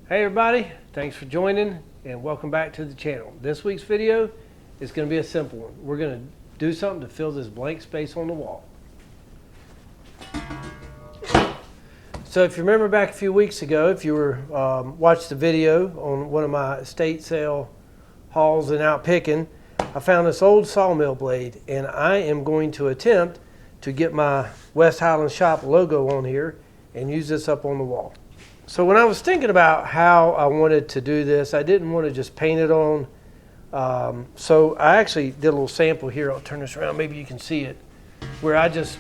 Hey everybody, thanks for joining and welcome back to the channel. This week's video is going to be a simple one. We're going to do something to fill this blank space on the wall. So if you remember back a few weeks ago, if you were watched the video on one of my estate sale hauls and out picking, I found this old sawmill blade and I am going to attempt to get my West Highland Shop logo on here and use this up on the wall. So when I was thinking about how I wanted to do this, I didn't want to just paint it on. So I actually did a little sample here. I'll turn this around, maybe you can see it, where I just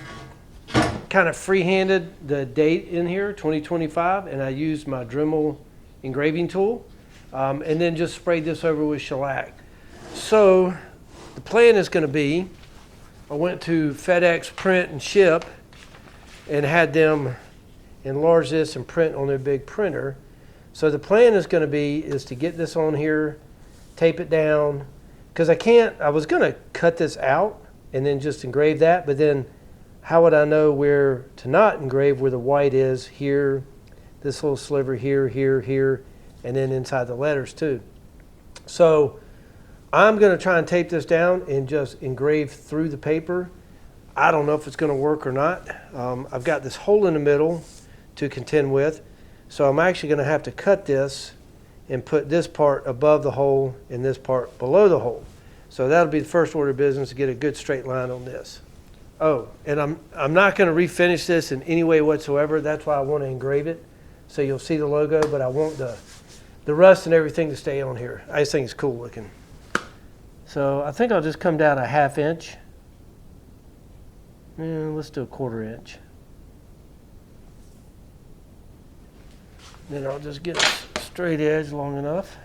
kind of freehanded the date in here, 2025, and I used my Dremel engraving tool, and then just sprayed this over with shellac. So the plan is going to be, I went to FedEx Print and Ship and had them enlarge this and print on their big printer. So the plan is going to be is to get this on here, tape it down, because I was going to cut this out and then just engrave that, but then how would I know where to not engrave where the white is here, this little sliver here, here, here, and then inside the letters too. So I'm going to try and tape this down and just engrave through the paper. I don't know if it's going to work or not. I've got this hole in the middle to contend with, so I'm actually going to have to cut this and put this part above the hole and this part below the hole. So that'll be the first order of business, to get a good straight line on this. Oh, and I'm not going to refinish this in any way whatsoever. That's why I want to engrave it, so you'll see the logo, but I want the rust and everything to stay on here. I just think it's cool looking. So I think I'll just come down a 1/2 inch. Let's do a 1/4 inch. Then I'll just get a straight edge long enough.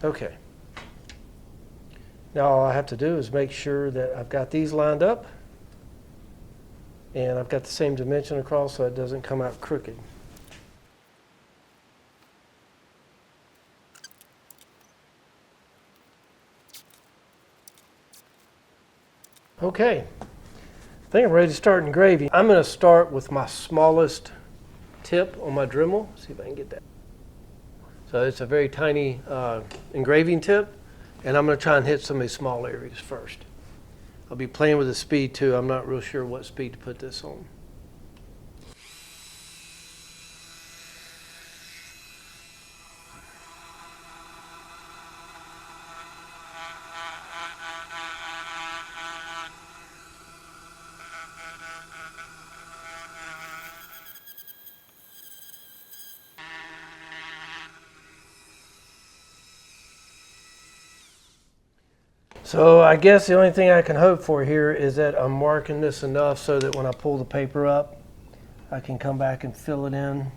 Okay. Now all I have to do is make sure that I've got these lined up and I've got the same dimension across so it doesn't come out crooked. Okay, I think I'm ready to start engraving. I'm going to start with my smallest tip on my Dremel. See if I can get that. So it's a very tiny engraving tip, and I'm going to try and hit some of these small areas first. I'll be playing with the speed too. I'm not real sure what speed to put this on. So I guess the only thing I can hope for here is that I'm marking this enough so that when I pull the paper up, I can come back and fill it in.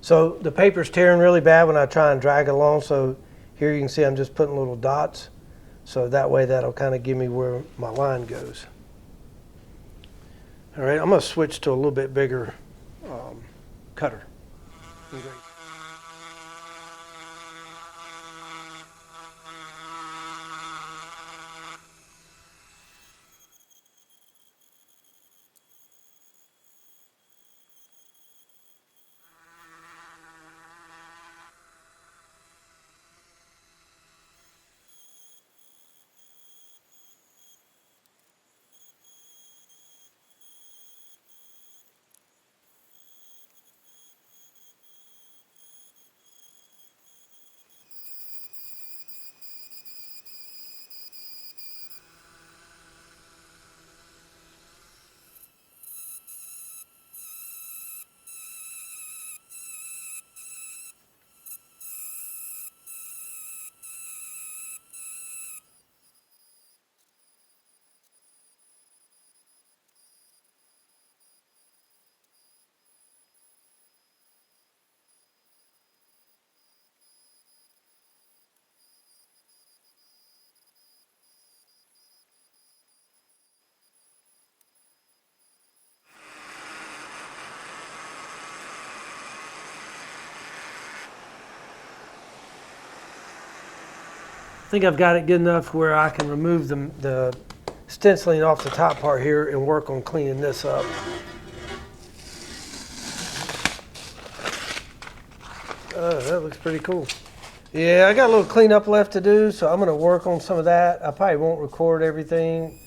So the paper's tearing really bad when I try and drag it along, so here you can see I'm just putting little dots, so that way that'll kind of give me where my line goes. All right, I'm going to switch to a little bit bigger cutter. think I've got it good enough where I can remove the stenciling off the top part here and work on cleaning this up. That looks pretty cool. Yeah, I got a little cleanup left to do, so I'm going to work on some of that. I probably won't record everything.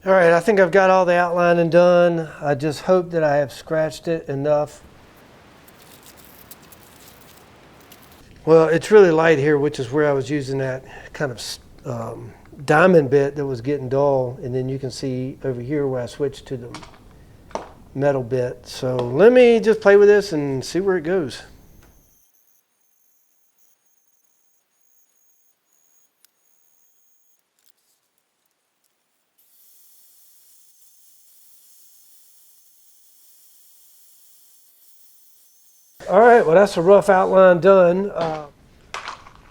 All right, I think I've got all the outlining done. I just hope that I have scratched it enough. Well, it's really light here, which is where I was using that kind of diamond bit that was getting dull. And then you can see over here where I switched to the metal bit. So let me just play with this and see where it goes. All right, well, that's a rough outline done.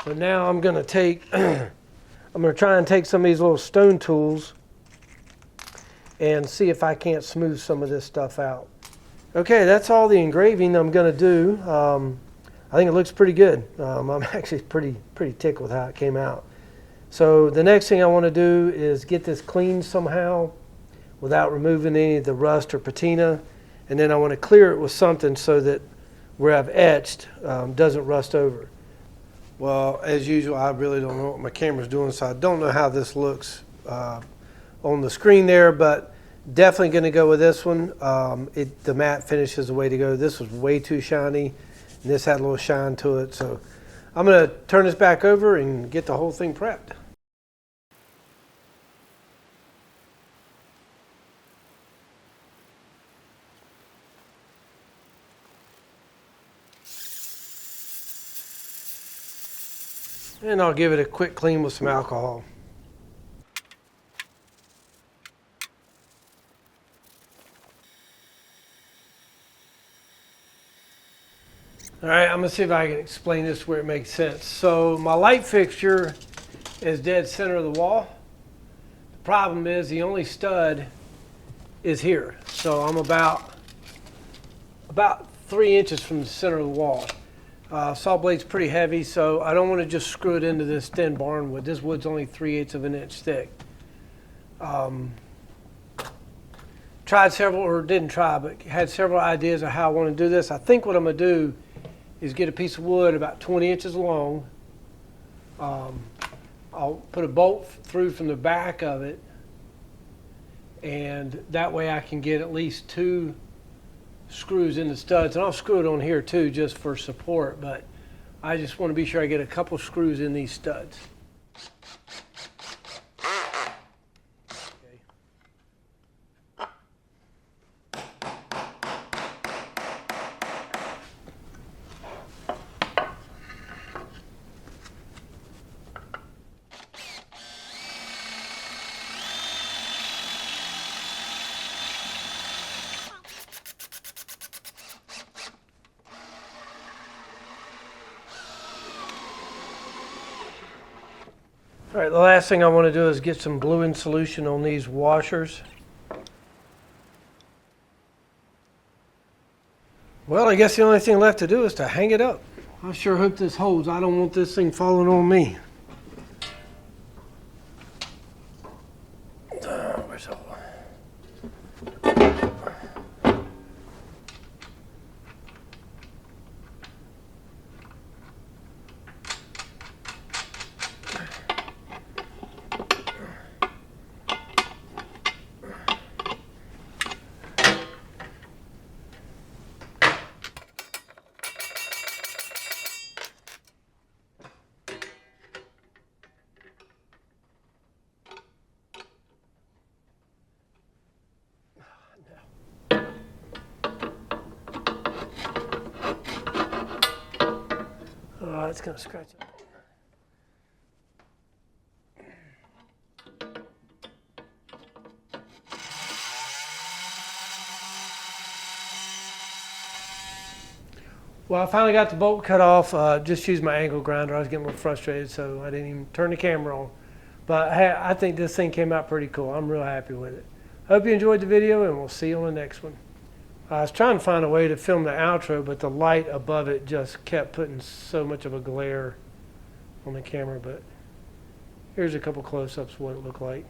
But now I'm going to try and take some of these little stone tools and see if I can't smooth some of this stuff out. Okay, that's all the engraving I'm going to do. I think it looks pretty good. I'm actually pretty tickled with how it came out. So the next thing I want to do is get this cleaned somehow without removing any of the rust or patina. And then I want to clear it with something so that where I've etched doesn't rust over. Well, as usual, I really don't know what my camera's doing, so I don't know how this looks on the screen there, but definitely going to go with this one. The matte finish is the way to go. This was way too shiny, and this had a little shine to it. So I'm going to turn this back over and get the whole thing prepped. And I'll give it a quick clean with some alcohol. All right, I'm gonna see if I can explain this where it makes sense. So my light fixture is dead center of the wall. The problem is the only stud is here. So I'm about 3 inches from the center of the wall. Saw blade's pretty heavy, so I don't want to just screw it into this thin barn wood. This wood's only 3/8 of an inch thick. Tried several, or didn't try, but had several ideas of how I want to do this. I think what I'm going to do is get a piece of wood about 20 inches long. I'll put a bolt through from the back of it, and that way I can get at least 2 screws in the studs, and I'll screw it on here too just for support, but I just want to be sure I get a couple screws in these studs. All right, the last thing I want to do is get some glue-in solution on these washers. Well, I guess the only thing left to do is to hang it up. I sure hope this holds. I don't want this thing falling on me. Where's the hole? Oh, it's going to scratch up. Well, I finally got the bolt cut off. Just used my angle grinder. I was getting a little frustrated, so I didn't even turn the camera on. But I think this thing came out pretty cool. I'm real happy with it. Hope you enjoyed the video, and we'll see you on the next one. I was trying to find a way to film the outro, but the light above it just kept putting so much of a glare on the camera. But here's a couple close-ups of what it looked like.